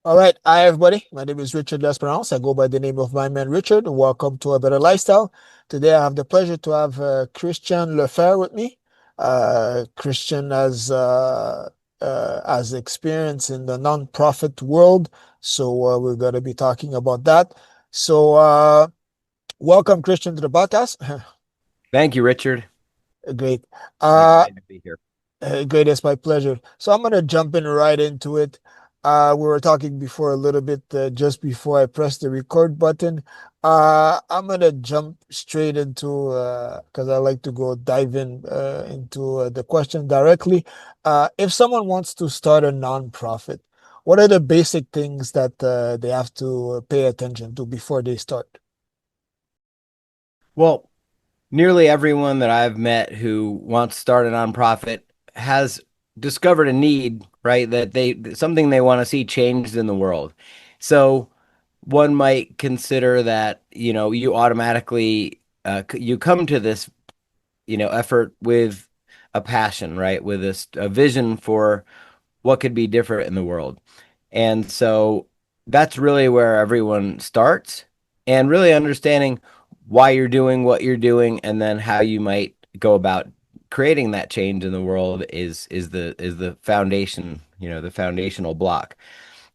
All right. Hi, everybody. My name is Richard.lesperance. I go by the name of my man Richard. Welcome to A Better Lifestyle. Today, I have the pleasure to have Christian Lefer with me. Christian has experience in the nonprofit world, so we're going to be talking about that. So, welcome, Christian, to the podcast. Thank you, Richard. Great. I'm Uh, excited to be here. Great, it's my pleasure. So I'm gonna jump in right into it. We were talking before a little bit just before I press the record button. I'm gonna jump straight into because I like to go dive in into the question directly. If someone wants to start a nonprofit, what are the basic things that they have to pay attention to before they start? Well, nearly everyone that I've met who wants to start a nonprofit has discovered a need, right? That something they want to see changed in the world. So one might consider that, you automatically you come to this, effort with a passion, right? With a vision for what could be different in the world. And so that's really where everyone starts and really understanding why you're doing what you're doing and then how you might go about creating that change in the world is the foundation, the foundational block.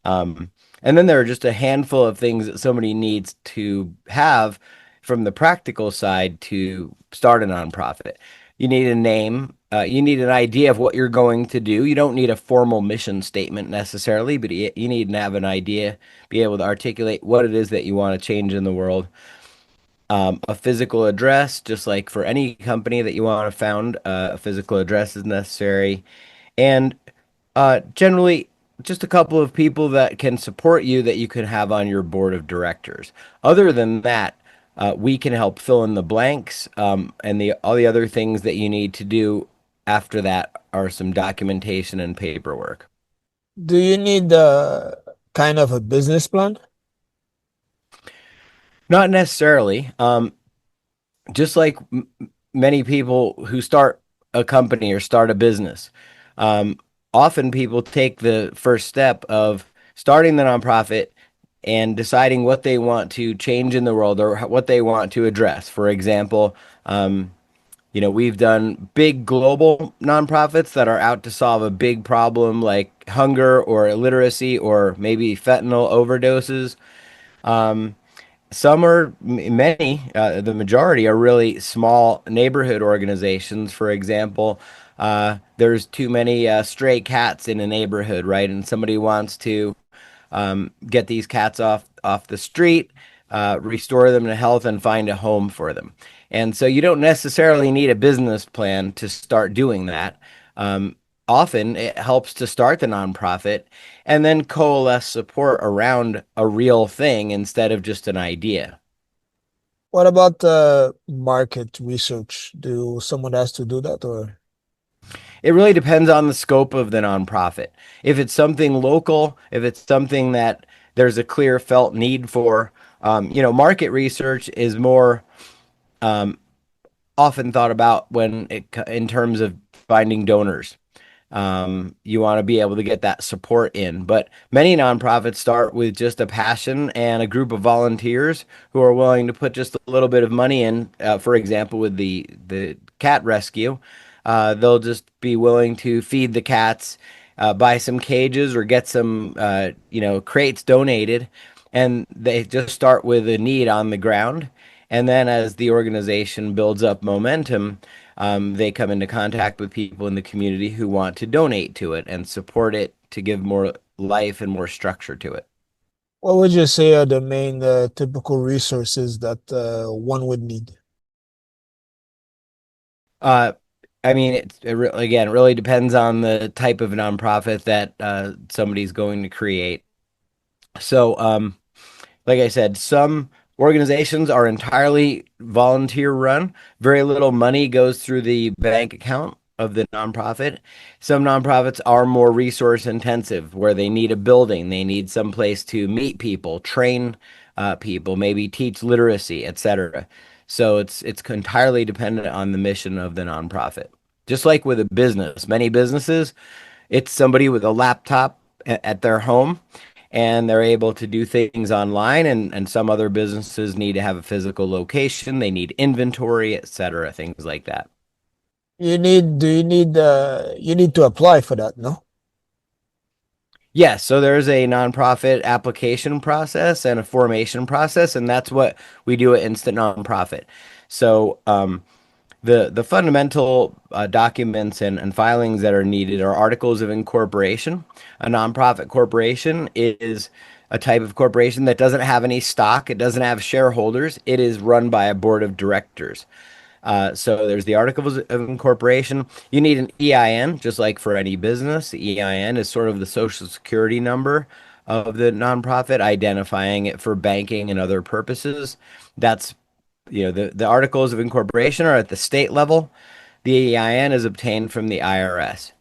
And then there are just a handful of things that somebody needs to have from the practical side to start a nonprofit. You need a name. You need an idea of what you're going to do. You don't need a formal mission statement necessarily, but you need to have an idea, be able to articulate what it is that you want to change in the world. A physical address, just like for any company that you want to found, a physical address is necessary. And generally, just a couple of people that can support you that you can have on your board of directors. Other than that, we can help fill in the blanks, and the all the other things that you need to do after that are some documentation and paperwork. Do you need kind of a business plan? Not necessarily. Just like many people who start a company or start a business, um, often people take the first step of starting the nonprofit and deciding what they want to change in the world or what they want to address. For example, we've done big global nonprofits that are out to solve a big problem like hunger or illiteracy or maybe fentanyl overdoses. Um, some are many, the majority are really small neighborhood organizations. For example, there's too many stray cats in a neighborhood, right? And somebody wants to get these cats off the street, restore them to health, and find a home for them. And so you don't necessarily need a business plan to start doing that. Um, Often it helps to start the nonprofit and then coalesce support around a real thing instead of just an idea. What about market research? Do someone has to do that or? It really depends on the scope of the nonprofit. If it's something local, if it's something that there's a clear felt need for, market research is more um, often thought about in terms of finding donors. You want to be able to get that support in. But many nonprofits start with just a passion and a group of volunteers who are willing to put just a little bit of money in. For example, with the cat rescue, they'll just be willing to feed the cats, buy some cages, or get some crates donated, and they just start with a need on the ground. And then as the organization builds up momentum, they come into contact with people in the community who want to donate to it and support it to give more life and more structure to it. What would you say are the main typical resources that one would need? Uh, I mean, again, it really depends on the type of nonprofit that somebody's going to create. So, like I said, some organizations are entirely volunteer run. Very little money goes through the bank account of the nonprofit. Some nonprofits are more resource intensive, where they need a building, they need some place to meet people, train people, maybe teach literacy, etc. So it's entirely dependent on the mission of the nonprofit. Just like with a business, many businesses, it's somebody with a laptop at their home and they're able to do things online. And some other businesses need to have a physical location, they need inventory, etc., things like that. You need to apply for that, no? Yes, so there's a nonprofit application process and a formation process, and that's what we do at Instant Nonprofit. So the fundamental documents and filings that are needed are articles of incorporation. A nonprofit corporation is a type of corporation that doesn't have any stock, it doesn't have shareholders, it is run by a board of directors. So there's the articles of incorporation. You need an EIN, just like for any business. The EIN is sort of the social security number of the nonprofit, identifying it for banking and other purposes. That's the articles of incorporation are at the state level. The EIN is obtained from the IRS.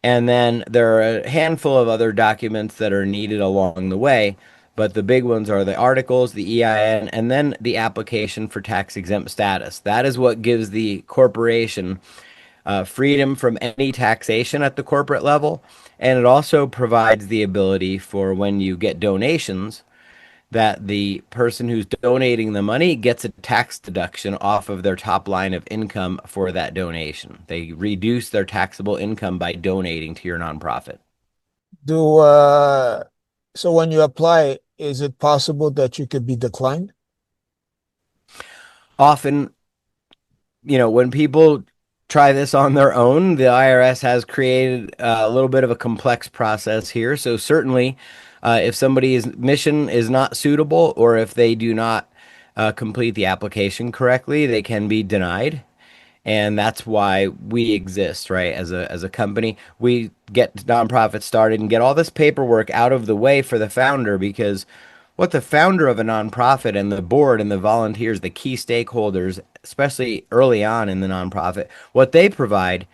And then there are a handful of other documents that are needed along the way, but the big ones are the articles, the EIN, and then the application for tax exempt status. That is what gives the corporation freedom from any taxation at the corporate level. And it also provides the ability for when you get donations, that the person who's donating the money gets a tax deduction off of their top line of income for that donation. They reduce their taxable income by donating to your nonprofit. Do so when you apply, is it possible that you could be declined? Often, when people try this on their own, the IRS has created a little bit of a complex process here. So, certainly, if somebody's mission is not suitable or if they do not complete the application correctly, they can be denied. And that's why we exist, right? As a company, we get nonprofits started and get all this paperwork out of the way for the founder, because what the founder of a nonprofit and the board and the volunteers, the key stakeholders, especially early on in the nonprofit, what they provide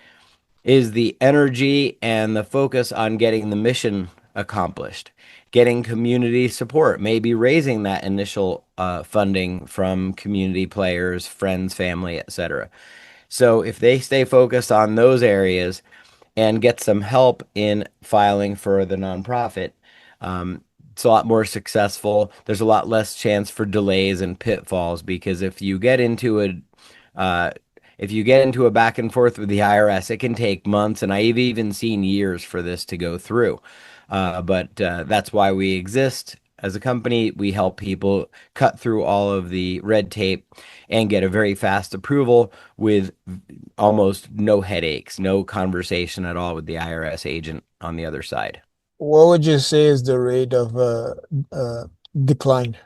is the energy and the focus on getting the mission accomplished, getting community support, maybe raising that initial funding from community players, friends, family, etc. So if they stay focused on those areas and get some help in filing for the nonprofit, it's a lot more successful. There's a lot less chance for delays and pitfalls, because uh, if you get into a back and forth with the IRS, it can take months, and I've even seen years for this to go through. But that's why we exist as a company. We help people cut through all of the red tape and get a very fast approval with almost no headaches, no conversation at all with the IRS agent on the other side. What would you say is the rate of uh, decline?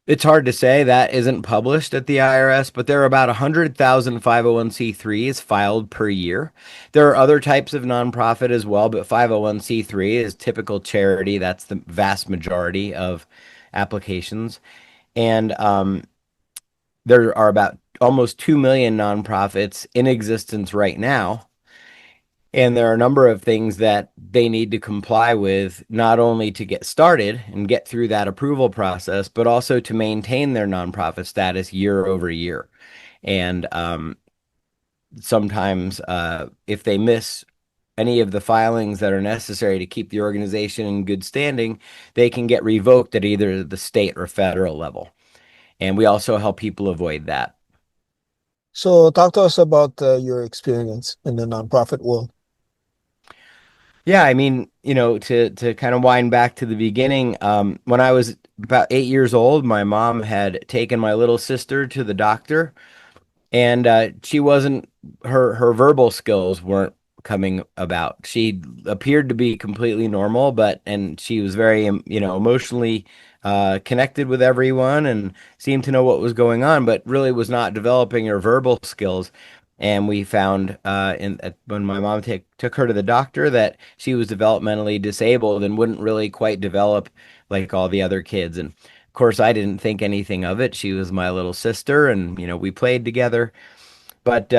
It's hard to say. That isn't published at the IRS, but there are about 100,000 501(c)(3)s filed per year. There are other types of nonprofit as well, but 501(c)(3) is typical charity. That's the vast majority of applications. And there are about almost 2 million nonprofits in existence right now. And there are a number of things that they need to comply with, not only to get started and get through that approval process, but also to maintain their nonprofit status year over year. And sometimes, if they miss any of the filings that are necessary to keep the organization in good standing, they can get revoked at either the state or federal level. And we also help people avoid that. So talk to us about your experience in the nonprofit world. Yeah, I mean, to kind of wind back to the beginning, when I was about 8 years old, my mom had taken my little sister to the doctor, and she wasn't her verbal skills weren't coming about. She appeared to be completely normal, and she was very emotionally connected with everyone and seemed to know what was going on, but really was not developing her verbal skills. And we found when my mom took her to the doctor that she was developmentally disabled and wouldn't really quite develop like all the other kids. And of course, I didn't think anything of it. She was my little sister, and we played together. But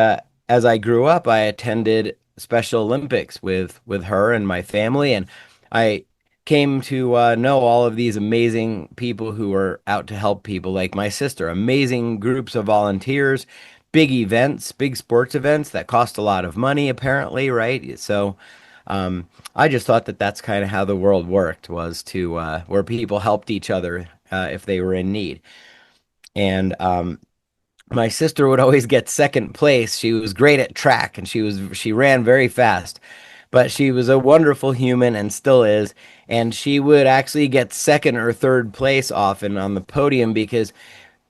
as I grew up, I attended Special Olympics with her and my family, and I came to know all of these amazing people who are out to help people, like my sister. Amazing groups of volunteers, big events, big sports events that cost a lot of money, apparently, right? So I just thought that that's kind of how the world worked, was to where people helped each other if they were in need. And my sister would always get second place. She was great at track and she ran very fast. But she was a wonderful human and still is. And she would actually get second or third place often on the podium because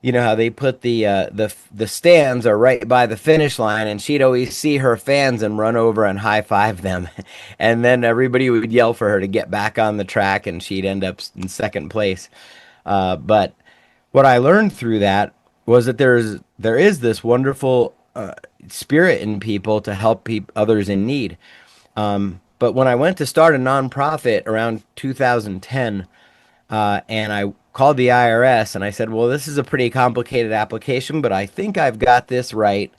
you know how they put the stands are right by the finish line, and she'd always see her fans and run over and high five them, and then everybody would yell for her to get back on the track, and she'd end up in second place. But what I learned through that was that there is this wonderful spirit in people to help others in need. But when I went to start a nonprofit around 2010, and I called the IRS and I said, well, this is a pretty complicated application, but I think I've got this right.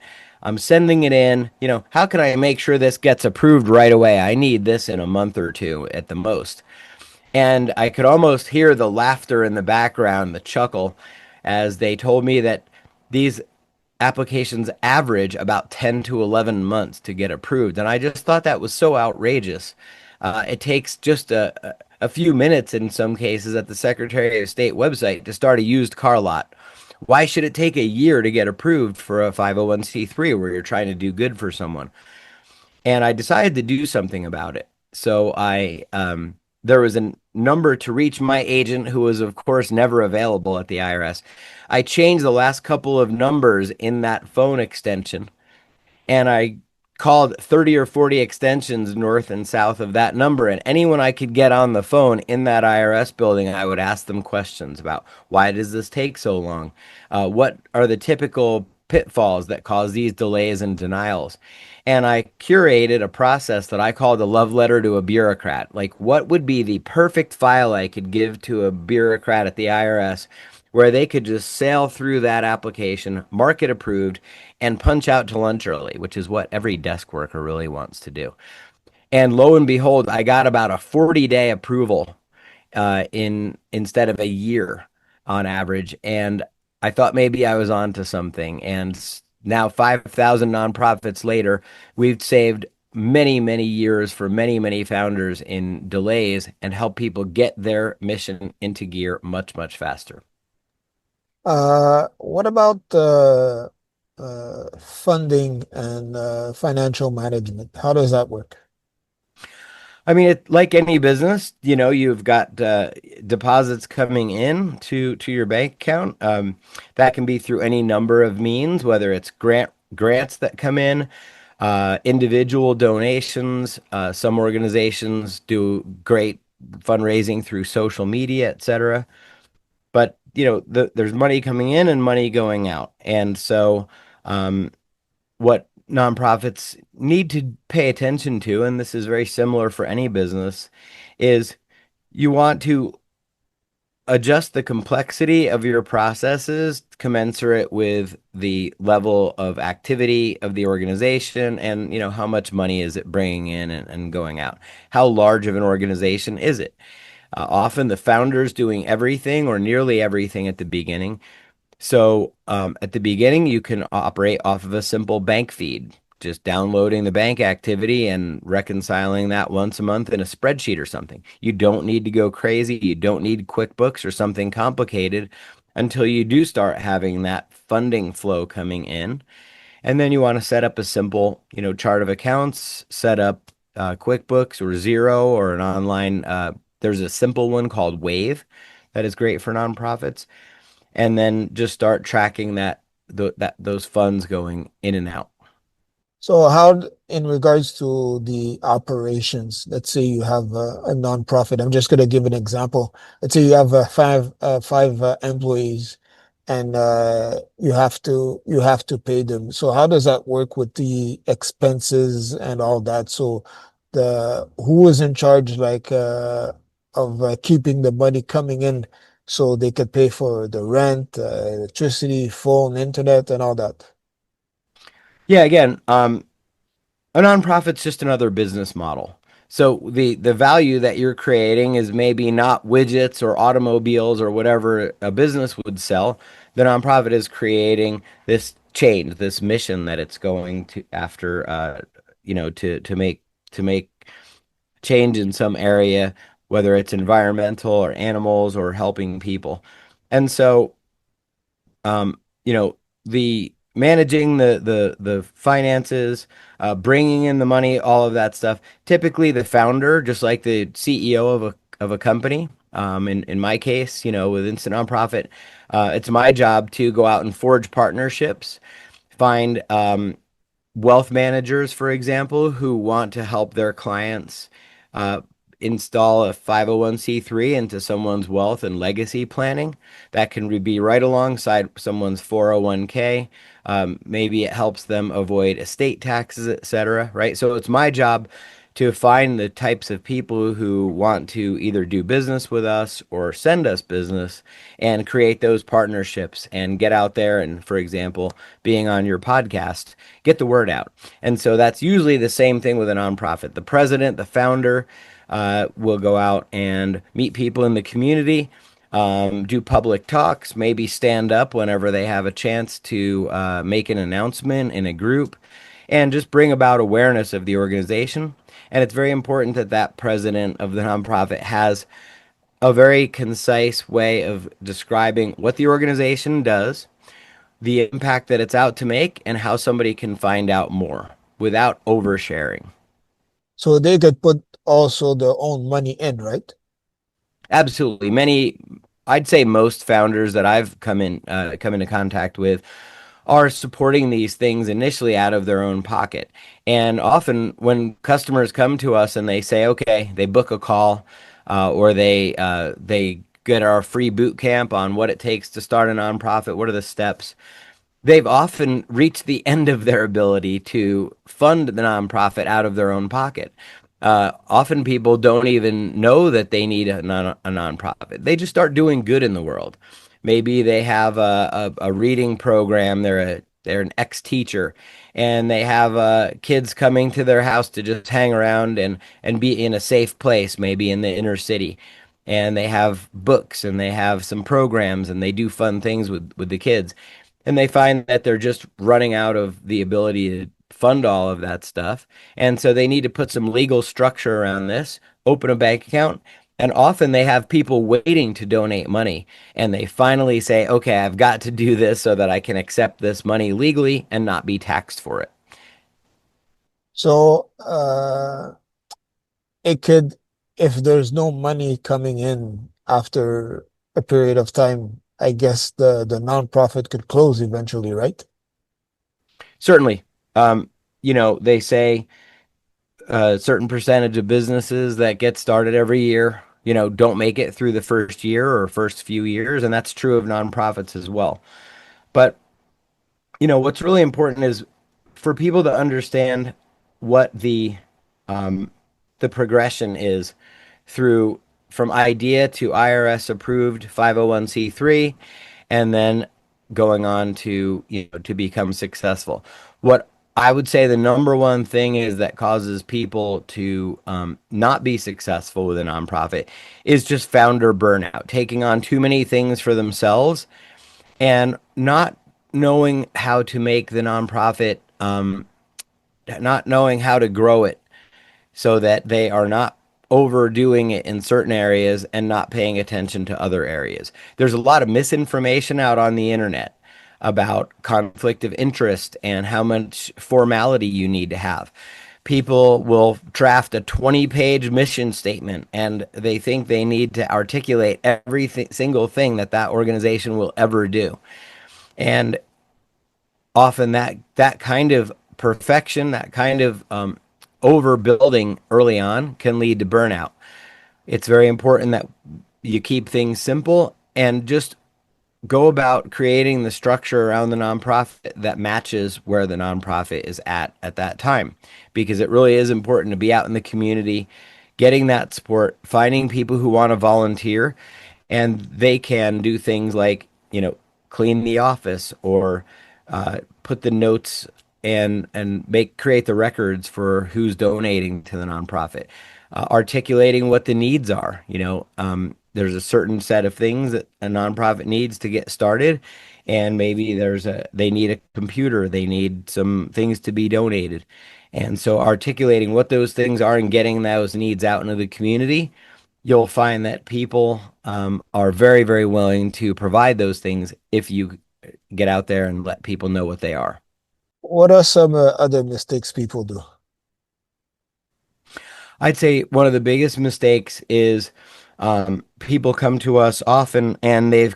I'm sending it in. You know, how can I make sure this gets approved right away? I need this in a month or two at the most. And I could almost hear the laughter in the background, the chuckle, as they told me that these applications average about 10 to 11 months to get approved. And I just thought that was so outrageous. It takes just a few minutes in some cases at the Secretary of State website to start a used car lot. Why should it take a year to get approved for a 501c3 where you're trying to do good for someone? And I decided to do something about it. So there was a number to reach my agent, who was, of course, never available at the IRS. I changed the last couple of numbers in that phone extension, and I called 30 or 40 extensions north and south of that number. And anyone I could get on the phone in that IRS building, I would ask them questions about why does this take so long? What are the typical pitfalls that cause these delays and denials? And I curated a process that I called a love letter to a bureaucrat. Like, what would be the perfect file I could give to a bureaucrat at the IRS where they could just sail through that application, mark it approved, and punch out to lunch early, which is what every desk worker really wants to do. And lo and behold, I got about a 40-day approval in instead of a year on average. And I thought maybe I was on to something. And now 5,000 nonprofits later, we've saved many, many years for many, many founders in delays and help people get their mission into gear much, much faster. What about funding and financial management? How does that work? I mean, like any business, you know, you've got deposits coming in to your bank account. That can be through any number of means, whether it's grants that come in, individual donations. Some organizations do great fundraising through social media, etc. But you know, there's money coming in and money going out, and so what nonprofits need to pay attention to, and this is very similar for any business, is you want to adjust the complexity of your processes commensurate with the level of activity of the organization and you know how much money is it bringing in and going out. How large of an organization is it? Often the founders doing everything or nearly everything at the beginning, so at the beginning, you can operate off of a simple bank feed, just downloading the bank activity and reconciling that once a month in a spreadsheet or something. You don't need to go crazy. You don't need QuickBooks or something complicated until you do start having that funding flow coming in. And then you want to set up a simple, you know, chart of accounts, set up QuickBooks or Zero or an online. There's a simple one called Wave that is great for nonprofits, and then just start tracking those funds going in and out. So in regards to the operations, let's say you have a nonprofit. I'm just going to give an example. Let's say you have five employees, and you have to pay them. So how does that work with the expenses and all that? So the who is in charge, like of keeping the money coming in, so they could pay for the rent, electricity, phone, internet, and all that. Yeah, again, a nonprofit's just another business model. So the value that you're creating is maybe not widgets or automobiles or whatever a business would sell. The nonprofit is creating this change, this mission that it's going to after, you know, to make change in some area, whether it's environmental or animals or helping people. And so, you know, the managing the finances, bringing in the money, all of that stuff. Typically, the founder, just like the CEO of a company, in my case, with Instant Nonprofit, it's my job to go out and forge partnerships, find wealth managers, for example, who want to help their clients uh, install a 501(c)(3) into someone's wealth and legacy planning. That can be right alongside someone's 401(k). Maybe it helps them avoid estate taxes, etc. Right? So it's my job to find the types of people who want to either do business with us or send us business and create those partnerships and get out there and, for example, being on your podcast, get the word out. And so that's usually the same thing with a nonprofit. The president, the founder, will go out and meet people in the community, do public talks, maybe stand up whenever they have a chance to make an announcement in a group, and just bring about awareness of the organization. And it's very important that that president of the nonprofit has a very concise way of describing what the organization does, the impact that it's out to make, and how somebody can find out more without oversharing. So they could put also their own money in, right? Absolutely. I'd say most founders that I've come into contact with are supporting these things initially out of their own pocket. And often when customers come to us and they say, okay, they book a call, or they get our free boot camp on what it takes to start a nonprofit, what are the steps, they've often reached the end of their ability to fund the nonprofit out of their own pocket. Often people don't even know that they need a nonprofit. They just start doing good in the world. Maybe they have a reading program. They're an ex-teacher, and they have kids coming to their house to just hang around and be in a safe place, maybe in the inner city. And they have books and they have some programs and they do fun things with the kids, and they find that they're just running out of the ability to fund all of that stuff. And so they need to put some legal structure around this, open a bank account, and often they have people waiting to donate money. And they finally say, okay, I've got to do this so that I can accept this money legally and not be taxed for it. So it could, if there's no money coming in after a period of time, I guess the nonprofit could close eventually, right? Certainly, they say a certain percentage of businesses that get started every year, don't make it through the first year or first few years. And that's true of nonprofits as well. But what's really important is for people to understand what the progression is through from idea to IRS approved 501(c)(3, and then going on to to become successful. What I would say the number one thing is that causes people to not be successful with a nonprofit is just founder burnout, taking on too many things for themselves and not knowing how to make the nonprofit, not knowing how to grow it so that they are not overdoing it in certain areas and not paying attention to other areas. There's a lot of misinformation out on the internet about conflict of interest and how much formality you need to have. People will draft a 20-page mission statement and they think they need to articulate every single thing that that organization will ever do. And often that kind of perfection, that kind of overbuilding early on can lead to burnout. It's very important that you keep things simple and just go about creating the structure around the nonprofit that matches where the nonprofit is at that time, because it really is important to be out in the community, getting that support, finding people who want to volunteer, and they can do things like clean the office or put the notes and make create the records for who's donating to the nonprofit, articulating what the needs are. There's a certain set of things that a nonprofit needs to get started, and maybe they need a computer, they need some things to be donated, And so articulating what those things are and getting those needs out into the community, you'll find that people are very, very willing to provide those things if you get out there and let people know what they are. What are some other mistakes people do? I'd say one of the biggest mistakes is people come to us often and they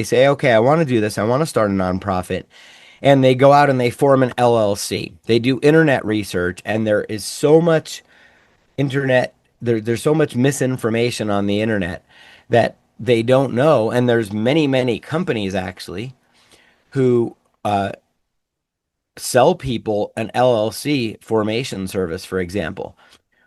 say, okay, I want to do this. I want to start a nonprofit. And they go out and they form an LLC. They do internet research, and there is so much there's so much misinformation on the internet that they don't know. And there's many, many companies actually who sell people an LLC formation service, for example,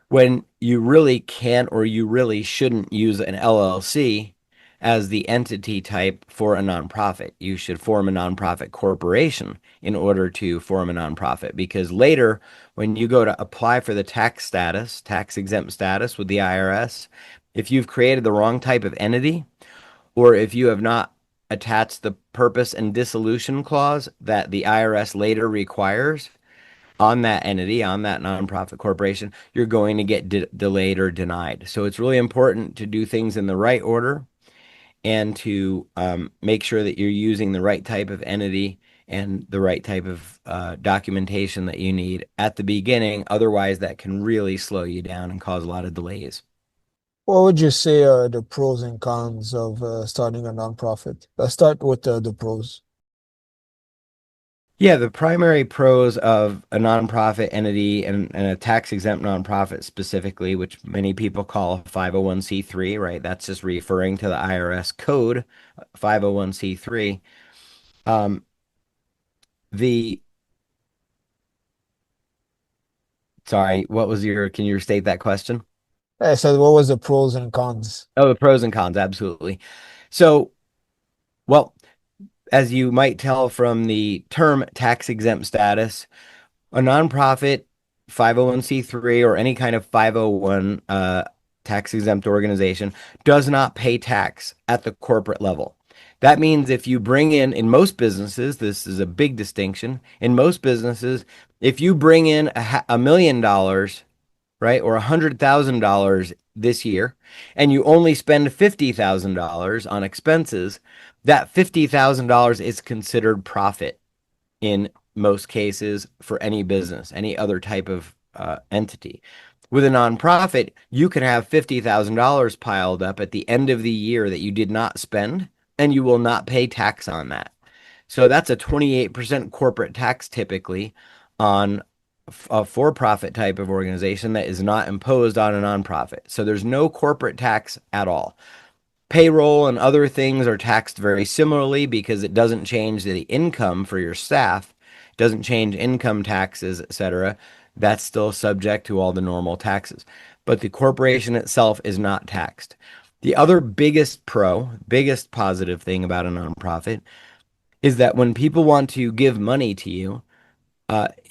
when you really can't or you really shouldn't use an LLC as the entity type for a nonprofit. You should form a nonprofit corporation in order to form a nonprofit because later, when you go to apply for the tax status, tax exempt status with the IRS, if you've created the wrong type of entity or if you have not attached the purpose and dissolution clause that the IRS later requires, on that entity, on that nonprofit corporation, you're going to get delayed or denied. So it's really important to do things in the right order and to make sure that you're using the right type of entity and the right type of documentation that you need at the beginning. Otherwise, that can really slow you down and cause a lot of delays. What would you say are the pros and cons of starting a nonprofit? Let's start with the pros. Yeah, the primary pros of a nonprofit entity and a tax exempt nonprofit specifically, which many people call a 501c3, right? That's just referring to the IRS code 501c3. Um, the, sorry, what was can you restate that question? I said, what was the pros and cons? Oh, the pros and cons, absolutely. So, well, as you might tell from the term tax exempt status, a nonprofit 501c3 or any kind of 501 tax exempt organization does not pay tax at the corporate level. That means if you bring in most businesses, this is a big distinction. In most businesses, if you bring in $1 million, right, or $100,000 this year, and you only spend $50,000 on expenses, that $50,000 is considered profit in most cases for any business, any other type of entity. With a nonprofit, you can have $50,000 piled up at the end of the year that you did not spend, and you will not pay tax on that. So that's a 28% corporate tax typically on a for profit type of organization that is not imposed on a nonprofit. So there's no corporate tax at all. Payroll and other things are taxed very similarly because it doesn't change the income for your staff, doesn't change income taxes, etc. That's still subject to all the normal taxes. But the corporation itself is not taxed. The other biggest positive thing about a nonprofit is that when people want to give money to you,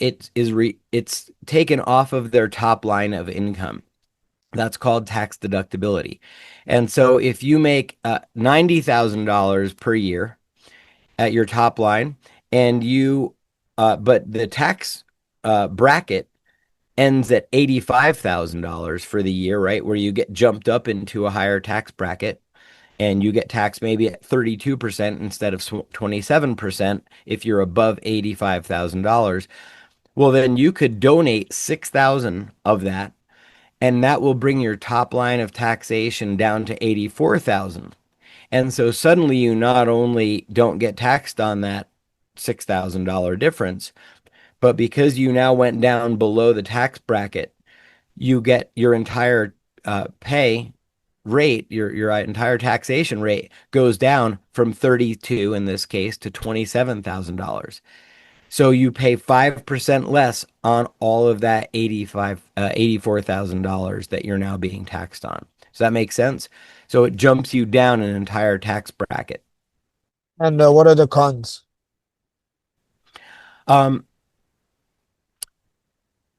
it's taken off of their top line of income. That's called tax deductibility. And so if you make $90,000 per year at your top line, and but the tax bracket ends at $85,000 for the year, right? Where you get jumped up into a higher tax bracket and you get taxed maybe at 32% instead of 27% if you're above $85,000. Well, then you could donate 6,000 of that and that will bring your top line of taxation down to 84,000. And so suddenly you not only don't get taxed on that $6,000 difference, but because you now went down below the tax bracket, you get your entire pay rate, your entire taxation rate goes down from 32 in this case to $27,000. So you pay 5% less on all of that $84,000 that you're now being taxed on. Does that make sense? So it jumps you down an entire tax bracket. And what are the cons? Um,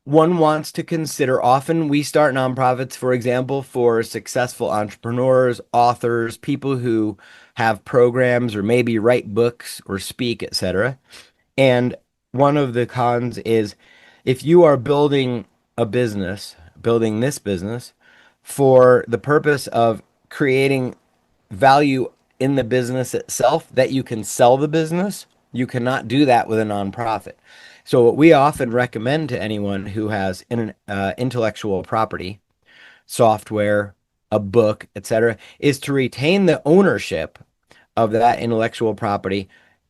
One wants to consider, often we start nonprofits, for example, for successful entrepreneurs, authors, people who have programs or maybe write books or speak, etc. And one of the cons is If you are building a business, building this business for the purpose of creating value in the business itself that you can sell the business, you cannot do that with a nonprofit. So, what we often recommend to anyone who has an intellectual property, software, a book, etc., is to retain the ownership of that intellectual property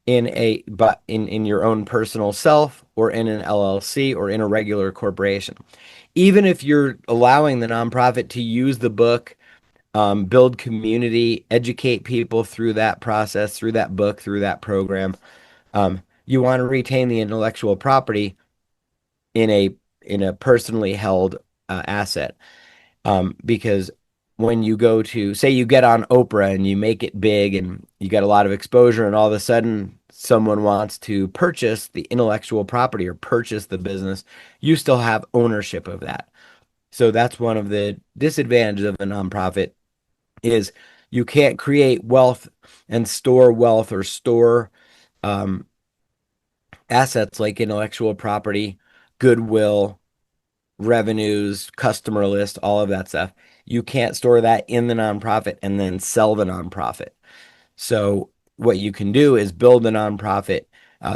in your own personal self or in an LLC or in a regular corporation. Even if you're allowing the nonprofit to use the book, build community, educate people through that process, through that book, through that program, you want to retain the intellectual property in a personally held asset. Because when you go to, say, you get on Oprah and you make it big and you get a lot of exposure, and all of a sudden someone wants to purchase the intellectual property or purchase the business, you still have ownership of that. So that's one of the disadvantages of a nonprofit is you can't create wealth and store wealth or store um, assets like intellectual property, goodwill, revenues, customer list, all of that stuff. You can't store that in the nonprofit and then sell the nonprofit. So, what you can do is build a nonprofit,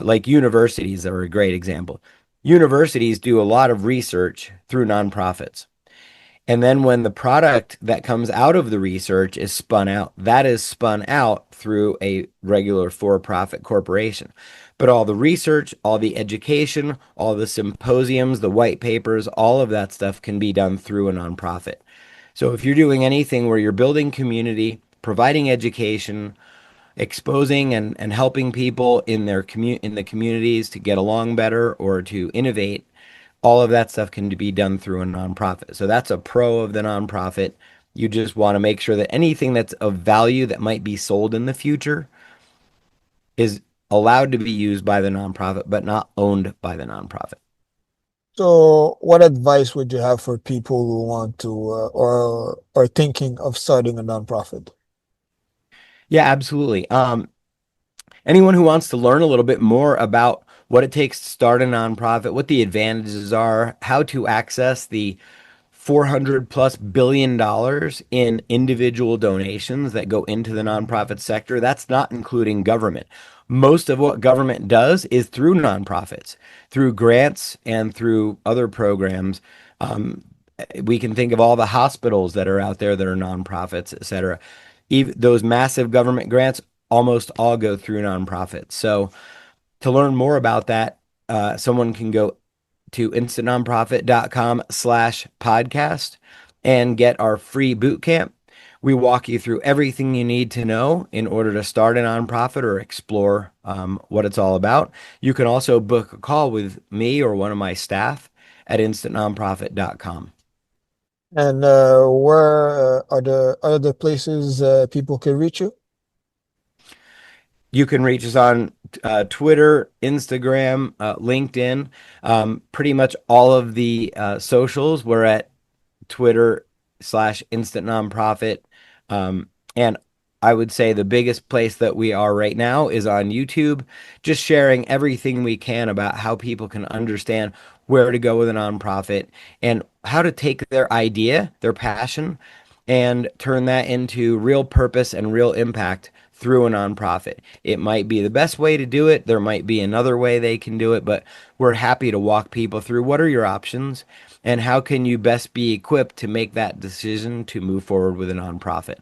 like universities are a great example. Universities do a lot of research through nonprofits. And then when the product that comes out of the research is spun out, that is spun out through a regular for profit corporation. But all the research, all the education, all the symposiums, the white papers, all of that stuff can be done through a nonprofit. So if you're doing anything where you're building community, providing education, exposing and helping people in in the communities to get along better or to innovate, all of that stuff can be done through a nonprofit. So that's a pro of the nonprofit. You just want to make sure that anything that's of value that might be sold in the future is allowed to be used by the nonprofit, but not owned by the nonprofit. So, what advice would you have for people who want to or are thinking of starting a nonprofit? Yeah, absolutely. Anyone who wants to learn a little bit more about what it takes to start a nonprofit, what the advantages are, how to access the 400 plus billion dollars in individual donations that go into the nonprofit sector. That's not including government. Most of what government does is through nonprofits, through grants and through other programs. Um, we can think of all the hospitals that are out there that are nonprofits, et cetera. Even those massive government grants almost all go through nonprofits. So to learn more about that, someone can go to instantnonprofit.com/podcast and get our free boot camp. We walk you through everything you need to know in order to start a nonprofit or explore what it's all about. You can also book a call with me or one of my staff at instantnonprofit.com. And where are the other places people can reach you? You can reach us on Twitter, Instagram, LinkedIn, pretty much all of the socials. We're at Twitter/instant nonprofit. And I would say the biggest place that we are right now is on YouTube, just sharing everything we can about how people can understand where to go with a nonprofit and how to take their idea, their passion, and turn that into real purpose and real impact through a nonprofit. It might be the best way to do it. There might be another way they can do it, but we're happy to walk people through what are your options and how can you best be equipped to make that decision to move forward with a nonprofit.